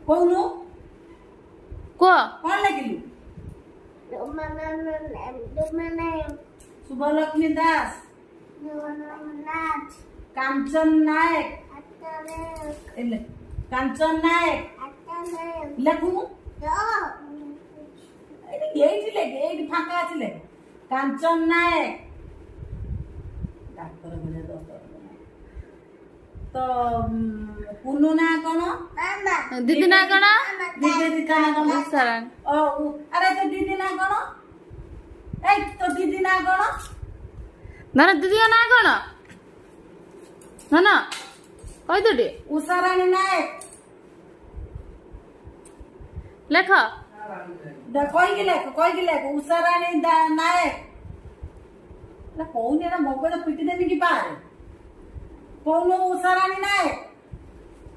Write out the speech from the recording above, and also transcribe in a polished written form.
କହୁନୁ କୁହ। କଣ ଲେଖିଲୁ? ଶୁଭଲକ୍ଷ୍ମୀ ଦାସ, କାଞ୍ଚନ ନାୟକ, କାଞ୍ଚନ ନାୟକ ଲେଖୁନୁ। ଏଇଠି ଲେଖେ, ଏଇଠି ଫାଙ୍କା ଅଛି ଲେଖେ। କାଞ୍ଚନ ନାୟକ, ଡାକ୍ତର ଭଳିଆ ଦରକାର ତ କୁନୁ ନା କଣ? ଦିଦି ନା କଣ? ଦିଦି ନା କଣ? ଉଷାରାଣୀ। ଆରେ ତୋ ଦିଦି ନା କଣ? ଏଇ ତୋ ଦିଦି ନା କଣ? ଧନ ଦିଦି ନା କଣ? ଧନ କହିଦେ ଟିକେ। ଉଷାରାଣୀ ନାୟକ ଲେଖ। କହିକି ଲେଖ ଉଷାରାଣୀ ନାୟକ। କହୁନି, ଏଟା ମୋବାଇଲ ପିଟି ଦେବି କି ବାହାରେ? କହୁନୁ ଉଷାରାଣୀ ନାୟକ।